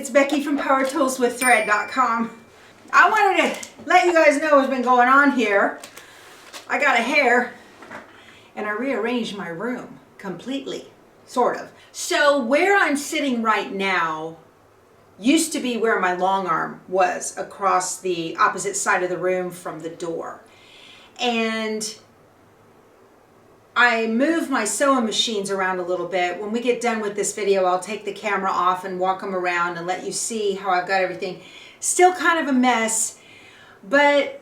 It's Becky from PowerToolsWithThread.com. I wanted to let you guys know what's been going on here. I got a hair and I rearranged my room completely, sort of. So where I'm sitting right now used to be where my long arm was, across the opposite side of the room from the door. And I moved my sewing machines around a little bit. When we get done with this video, I'll take the camera off and walk them around and let you see how I've got everything. Still kind of a mess, but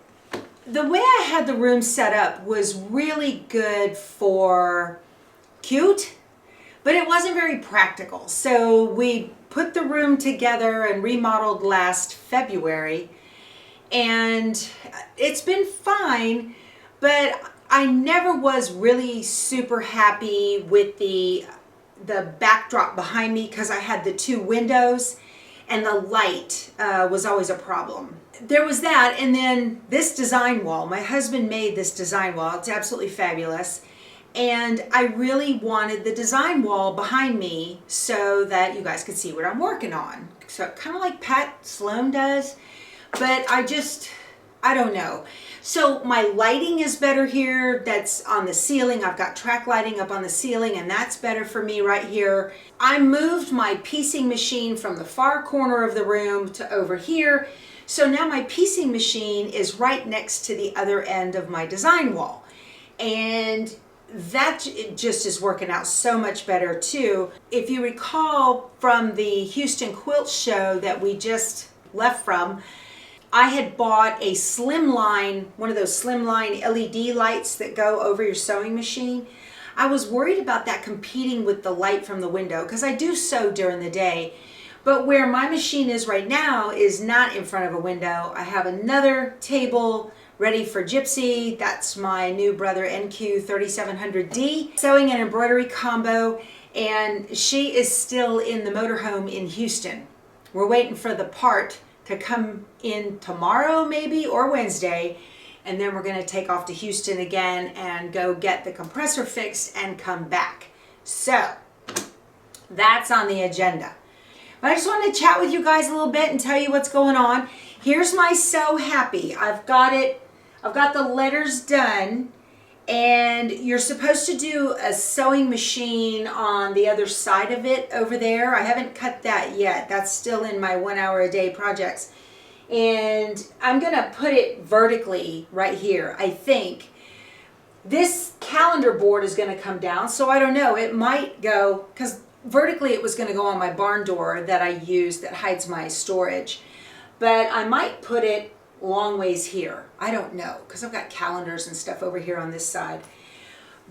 the way I had the room set up was really good for cute, but it wasn't very practical. So we put the room together and remodeled last February, and it's been fine, but I never was really super happy with the backdrop behind me because I had the two windows and the light was always a problem. There was that, and then this design wall. My husband made this design wall. It's absolutely fabulous. And I really wanted the design wall behind me so that you guys could see what I'm working on. So kind of like Pat Sloan does, but I don't know. So my lighting is better here. That's on the ceiling. I've got track lighting up on the ceiling, and that's better for me right here. I moved my piecing machine from the far corner of the room to over here. So now my piecing machine is right next to the other end of my design wall. And that just is working out so much better too. If you recall from the Houston Quilt show that we just left from, I had bought a slimline, one of those slimline LED lights that go over your sewing machine. I was worried about that competing with the light from the window because I do sew during the day. But where my machine is right now is not in front of a window. I have another table ready for Gypsy. That's my new Brother NQ 3700D sewing and embroidery combo, and she is still in the motorhome in Houston. We're waiting for the part to come in tomorrow maybe, or Wednesday, and then we're going to take off to Houston again and go get the compressor fixed and come back. So that's on the agenda. But I just wanted to chat with you guys a little bit and tell you what's going on. Here's my So Happy. I've got the letters done, and you're supposed to do a sewing machine on the other side of it over there. I haven't cut that yet. That's still in my 1 hour a day projects. And I'm gonna put it vertically right here, I think. This calendar board is gonna come down, so I don't know, it might go, because vertically it was gonna go on my barn door that I use that hides my storage. But I might put it long ways here. I don't know, because I've got calendars and stuff over here on this side.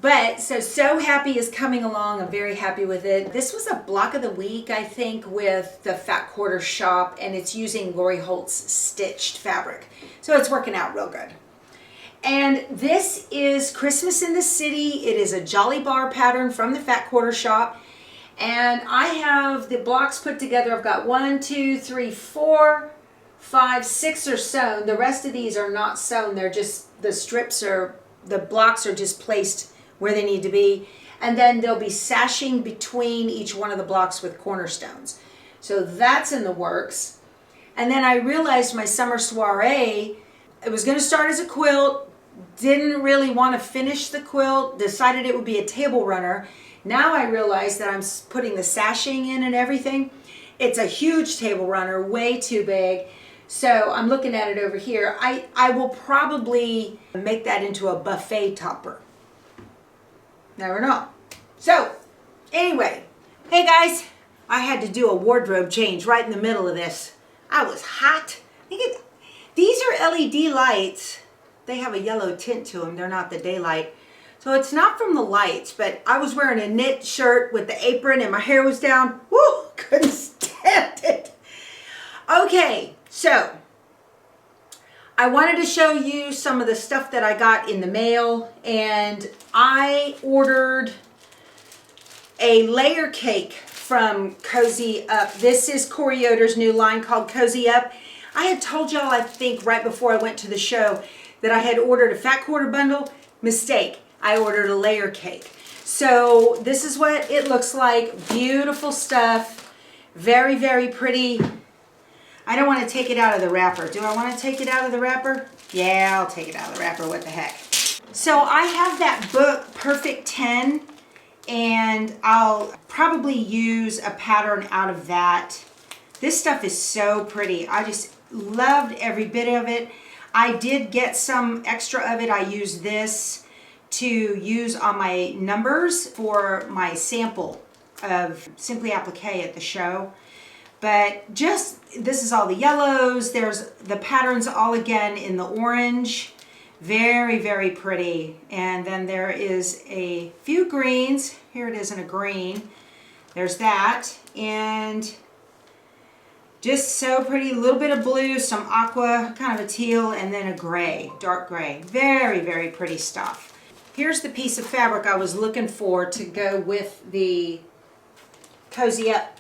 But So Happy is coming along. I'm very happy with it. This was a block of the week, I think, with the Fat Quarter Shop, and it's using Lori Holt's stitched fabric. So it's working out real good. And this is Christmas in the City. It is a Jolly Bar pattern from the Fat Quarter Shop. And I have the blocks put together. I've got 1, 2, 3, 4, 5, 6 are sewn. The rest of these are not sewn. They're just, the blocks are just placed where they need to be. And then they'll be sashing between each one of the blocks with cornerstones. So that's in the works. And then I realized my summer soiree, it was going to start as a quilt, didn't really want to finish the quilt, decided it would be a table runner. Now I realize that I'm putting the sashing in and everything. It's a huge table runner, way too big. So I'm looking at it over here. I will probably make that into a buffet topper. Never know. So anyway, hey guys, I had to do a wardrobe change right in the middle of this. I was hot. These are LED lights. They have a yellow tint to them. They're not the daylight. So it's not from the lights, but I was wearing a knit shirt with the apron and my hair was down. Woo, couldn't stand it. Okay, so I wanted to show you some of the stuff that I got in the mail, and I ordered a layer cake from Cozy Up. This is Corey Yoder's new line called Cozy Up. I had told y'all, I think right before I went to the show, that I had ordered a Fat Quarter bundle. Mistake. I ordered a layer cake. So this is what it looks like. Beautiful stuff. Very, very pretty I don't want to take it out of the wrapper. Do I want to take it out of the wrapper? Yeah, I'll take it out of the wrapper. What the heck? So I have that book, Perfect 10, and I'll probably use a pattern out of that. This stuff is so pretty. I just loved every bit of it. I did get some extra of it. I used this to use on my numbers for my sample of Simply Appliqué at the show. But just, this is all the yellows. There's the patterns all again in the orange. Very, very pretty. And then there is a few greens. Here it is in a green. There's that. And just so pretty. A little bit of blue, some aqua, kind of a teal, and then a gray, dark gray. Very, very pretty stuff. Here's the piece of fabric I was looking for to go with the Cozy Up.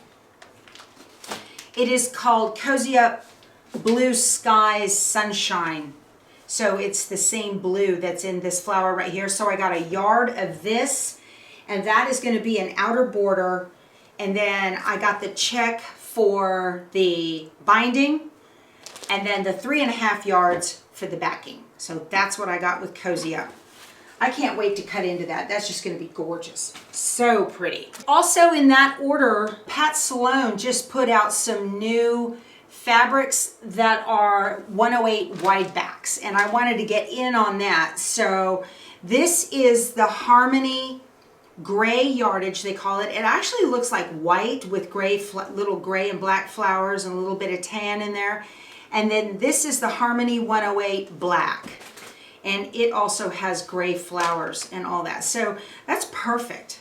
It is called Cozy Up Blue Skies Sunshine. So it's the same blue that's in this flower right here. So I got a yard of this, and that is going to be an outer border. And then I got the check for the binding, and then the 3.5 yards for the backing. So that's what I got with Cozy Up. I can't wait to cut into that. That's just going to be gorgeous. So pretty. Also in that order, Pat Salone just put out some new fabrics that are 108 wide backs, and I wanted to get in on that. So this is the Harmony gray yardage, they call it. It actually looks like white with gray, little gray and black flowers and a little bit of tan in there. And then this is the Harmony 108 black. And it also has gray flowers and all that. So that's perfect.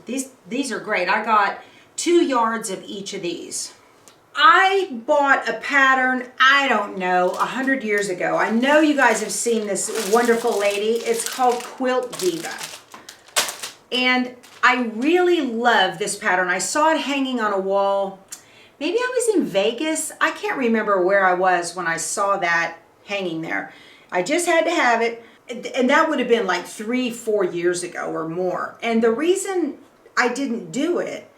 These are great. I got 2 yards of each of these. I bought a pattern, I don't know, 100 years ago. I know you guys have seen this wonderful lady. It's called Quilt Diva. And I really love this pattern. I saw it hanging on a wall. Maybe I was in Vegas. I can't remember where I was when I saw that hanging there. I just had to have it. And that would have been like 3-4 years ago or more. And the reason I didn't do it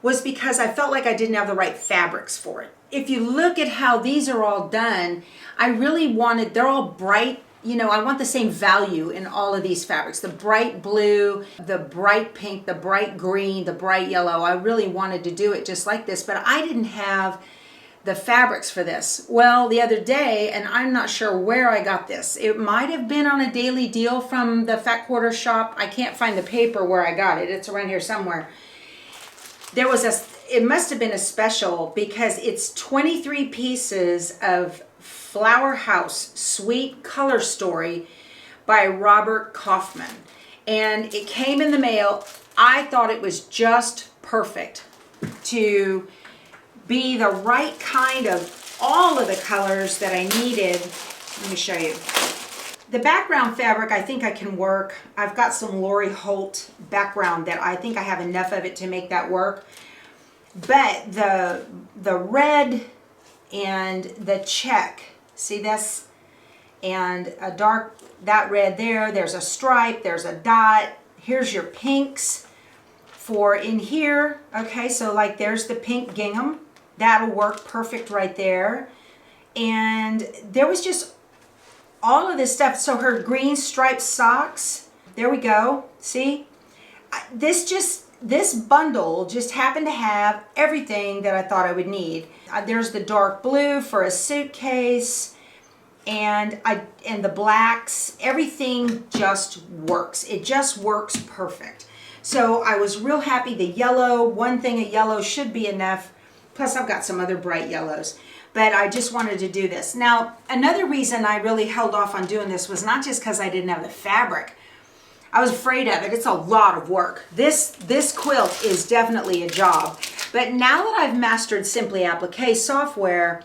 was because I felt like I didn't have the right fabrics for it. If you look at how these are all done, I really wanted, they're all bright. You know, I want the same value in all of these fabrics. The bright blue, the bright pink, the bright green, the bright yellow. I really wanted to do it just like this, but I didn't have the fabrics for this. Well, the other day, and I'm not sure where I got this. It might have been on a daily deal from the Fat Quarter shop. I can't find the paper where I got it. It's around here somewhere. There was it must have been a special because it's 23 pieces of Flower House Sweet Color Story by Robert Kaufman. And it came in the mail. I thought it was just perfect to be the right kind of all of the colors that I needed. Let me show you. The background fabric, I think I can work. I've got some Lori Holt background that I think I have enough of it to make that work. But the red and the check, see this? And a dark, that red there, there's a stripe, there's a dot. Here's your pinks for in here. Okay, so like there's the pink gingham. That'll work perfect right there. And there was just all of this stuff. So her green striped socks, there we go. See? This bundle just happened to have everything that I thought I would need. There's the dark blue for a suitcase, and the blacks. Everything just works. It just works perfect. So I was real happy. The yellow, one thing of yellow should be enough. Plus I've got some other bright yellows. But I just wanted to do this. Now, another reason I really held off on doing this was not just because I didn't have the fabric. I was afraid of it. It's a lot of work. This quilt is definitely a job. But now that I've mastered Simply Appliqué software,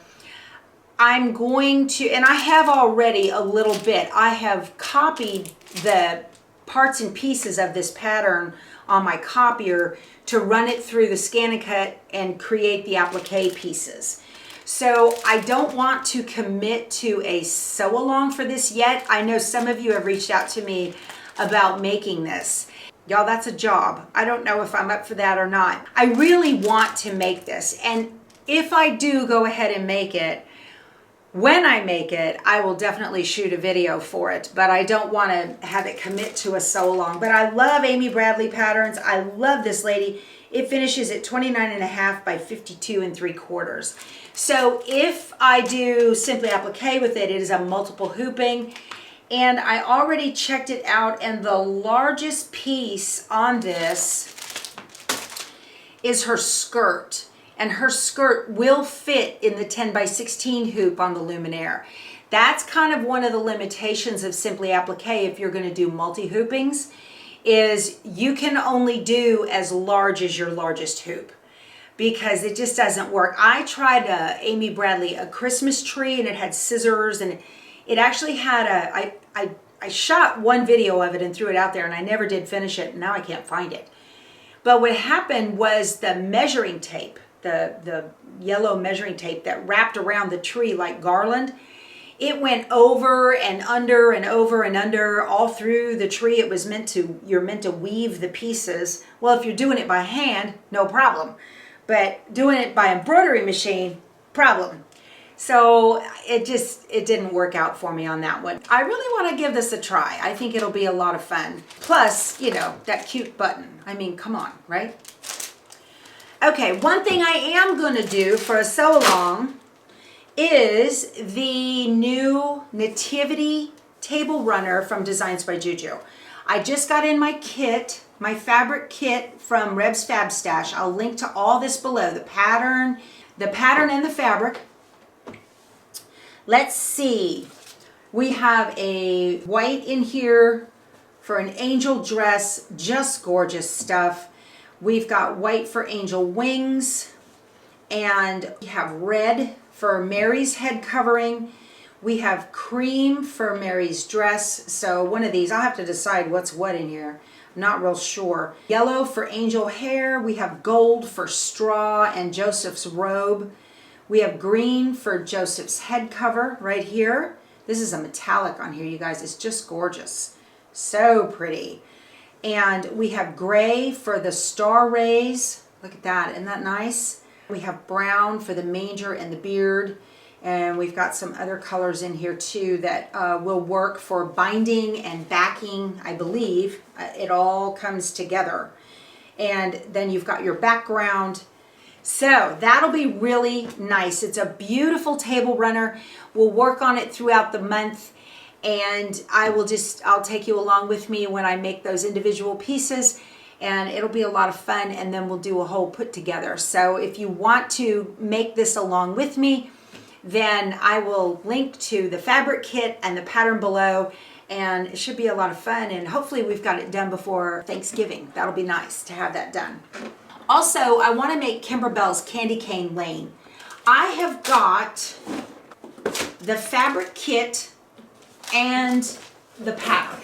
I'm going to, and I have already a little bit. I have copied the parts and pieces of this pattern on my copier to run it through the ScanNCut and create the applique pieces. So I don't want to commit to a sew along for this yet. I know some of you have reached out to me about making this. Y'all, that's a job. I don't know if I'm up for that or not. I really want to make this. And if I do go ahead and make it, when I make it, I will definitely shoot a video for it, but I don't want to have it commit to a sew along. But I love Amy Bradley patterns. I love this lady. It finishes at 29.5 by 52 3/4. So if I do simply applique with it, it is a multiple hooping. And I already checked it out, and the largest piece on this is her skirt. And her skirt will fit in the 10 by 16 hoop on the luminaire. That's kind of one of the limitations of simply applique if you're going to do multi-hoopings, is you can only do as large as your largest hoop, because it just doesn't work. I tried Amy Bradley a Christmas tree, and it had scissors, and it actually had I shot one video of it and threw it out there, and I never did finish it, and now I can't find it. But what happened was the measuring tape, the yellow measuring tape that wrapped around the tree like garland, it went over and under and over and under all through the tree. It was you're meant to weave the pieces. Well, if you're doing it by hand, no problem. But doing it by embroidery machine, problem. So it didn't work out for me on that one. I really want to give this a try. I think it'll be a lot of fun. Plus, you know, that cute button. I mean, come on, right? Okay, one thing I am going to do for a sew along is the new Nativity table runner from Designs by Juju. I just got in my kit, my fabric kit from Reb's Fab Stash. I'll link to all this below, the pattern and the fabric. Let's see. We have a white in here for an angel dress, just gorgeous stuff. We've got white for angel wings, and we have red for Mary's head covering. We have cream for Mary's dress. So one of these, I'll have to decide what's what in here. I'm not real sure. Yellow for angel hair. We have gold for straw and Joseph's robe. We have green for Joseph's head cover right here. This is a metallic on here, you guys. It's just gorgeous. So pretty. And we have gray for the star rays. Look at that. Isn't that nice? We have brown for the manger and the beard. And we've got some other colors in here too that will work for binding and backing, I believe. It all comes together. And then you've got your background. So that'll be really nice. It's a beautiful table runner. We'll work on it throughout the month. And I'll take you along with me when I make those individual pieces, and it'll be a lot of fun, and then we'll do a whole put together. So if you want to make this along with me, then I will link to the fabric kit and the pattern below, and it should be a lot of fun, and hopefully we've got it done before Thanksgiving. That'll be nice to have that done. Also, I want to make Kimberbell's Candy Cane Lane. I have got the fabric kit and the pattern.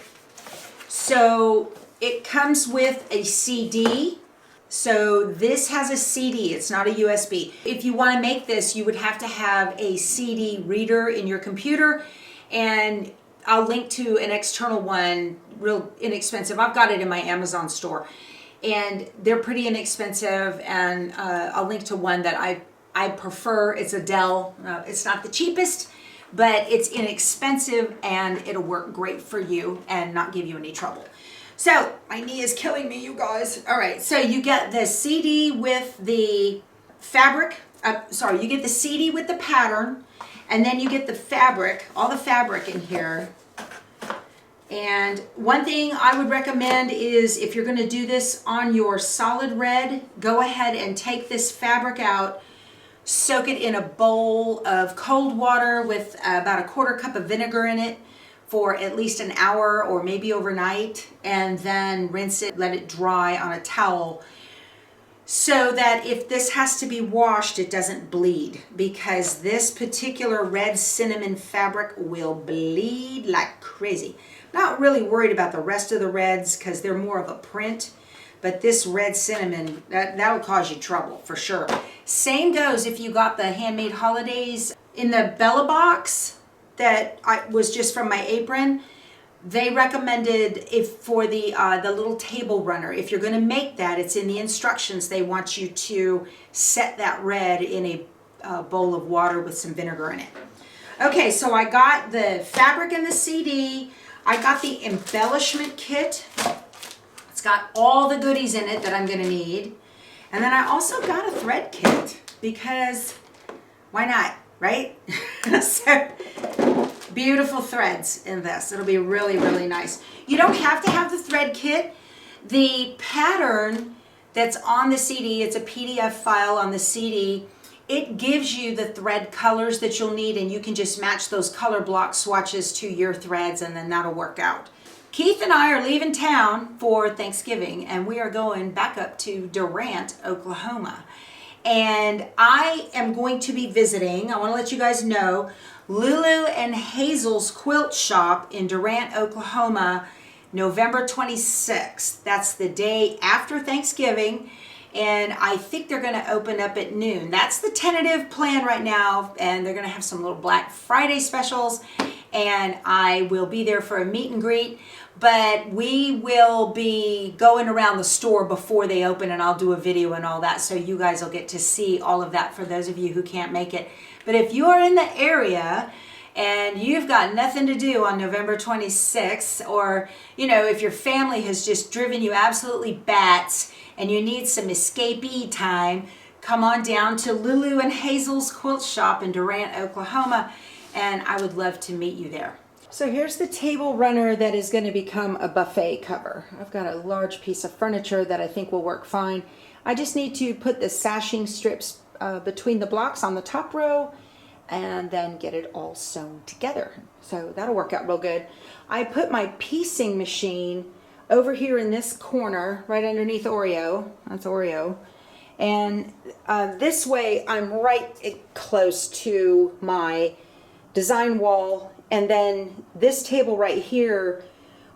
So it comes with a CD. So this has a CD, it's not a USB. If you want to make this, you would have to have a CD reader in your computer, and I'll link to an external one, real inexpensive. I've got it in my Amazon store, and they're pretty inexpensive, and I'll link to one that I prefer. It's a Dell. It's not the cheapest, but it's inexpensive, and it'll work great for you and not give you any trouble. So my knee is killing me, you guys. All right, so you get the CD with the fabric. You get the CD with the pattern, and then you get the fabric, all the fabric in here. And one thing I would recommend is if you're going to do this on your solid red, go ahead and take this fabric out, soak it in a bowl of cold water with about 1/4 cup of vinegar in it for at least an hour or maybe overnight, and then rinse it, let it dry on a towel, so that if this has to be washed, it doesn't bleed, because this particular red cinnamon fabric will bleed like crazy. Not really worried about the rest of the reds because they're more of a print, but this red cinnamon, that will cause you trouble for sure. Same goes if you got the Handmade Holidays in the Bella box that was just from my apron. they recommended if for the little table runner, if you're going to make that, it's in the instructions. They want you to set that red in a bowl of water with some vinegar in it. Okay, so I got the fabric and the CD. I got the embellishment kit. It's got all the goodies in it that I'm going to need. And then I also got a thread kit because why not, right? So beautiful threads in this. It'll be really, really nice. You don't have to have the thread kit. The pattern that's on the CD, it's a PDF file on the CD. It gives you the thread colors that you'll need, and you can just match those color block swatches to your threads, and then that'll work out. Keith and I are leaving town for Thanksgiving, and we are going back up to Durant, Oklahoma. And I am going to be visiting, I want to let you guys know, Lulu and Hazel's Quilt Shop in Durant, Oklahoma, November 26th. That's the day after Thanksgiving. And I think they're going to open up at noon. That's the tentative plan right now. And they're going to have some little Black Friday specials. And I will be there for a meet and greet. But we will be going around the store before they open, and I'll do a video and all that. So you guys will get to see all of that for those of you who can't make it. But if you are in the area and you've got nothing to do on November 26th, or, you know, if your family has just driven you absolutely bats and you need some escapee time, come on down to Lulu and Hazel's Quilt Shop in Durant, Oklahoma, and I would love to meet you there. So here's the table runner that is going to become a buffet cover. I've got a large piece of furniture that I think will work fine. I just need to put the sashing strips between the blocks on the top row and then get it all sewn together. So that'll work out real good. I put my piecing machine over here in this corner, right underneath Oreo. That's Oreo. And this way I'm right close to my design wall. And then this table right here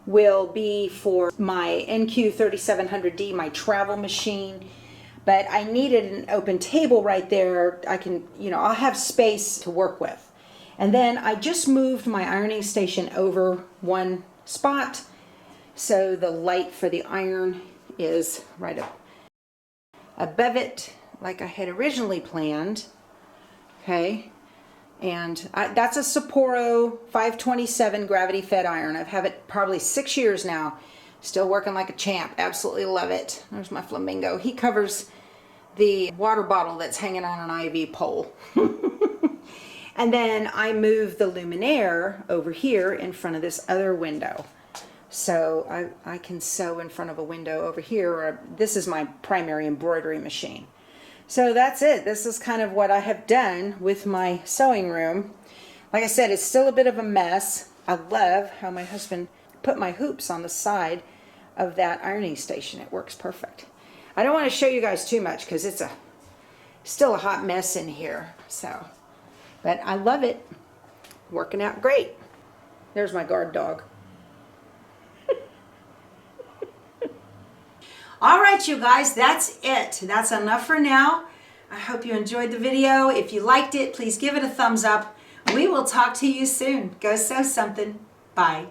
will be for my NQ3700D, my travel machine. But I needed an open table right there. I can, you know, I'll have space to work with. And then I just moved my ironing station over one spot. So the light for the iron is right up above it, like I had originally planned. Okay. And that's a Sapporo 527 gravity fed iron. I've had it probably 6 years now. Still working like a champ. Absolutely love it. There's my flamingo. He covers the water bottle that's hanging on an IV pole. And then I moved the luminaire over here in front of this other window. So I can sew in front of a window over here. Or this is my primary embroidery machine. So that's it. This is kind of what I have done with my sewing room. Like I said, it's still a bit of a mess. I love how my husband put my hoops on the side of that ironing station. It works perfect. I don't want to show you guys too much because it's still a hot mess in here. So, but I love it. Working out great. There's my guard dog. All right, you guys, that's it. That's enough for now. I hope you enjoyed the video. If you liked it, please give it a thumbs up. We will talk to you soon. Go sew something. Bye.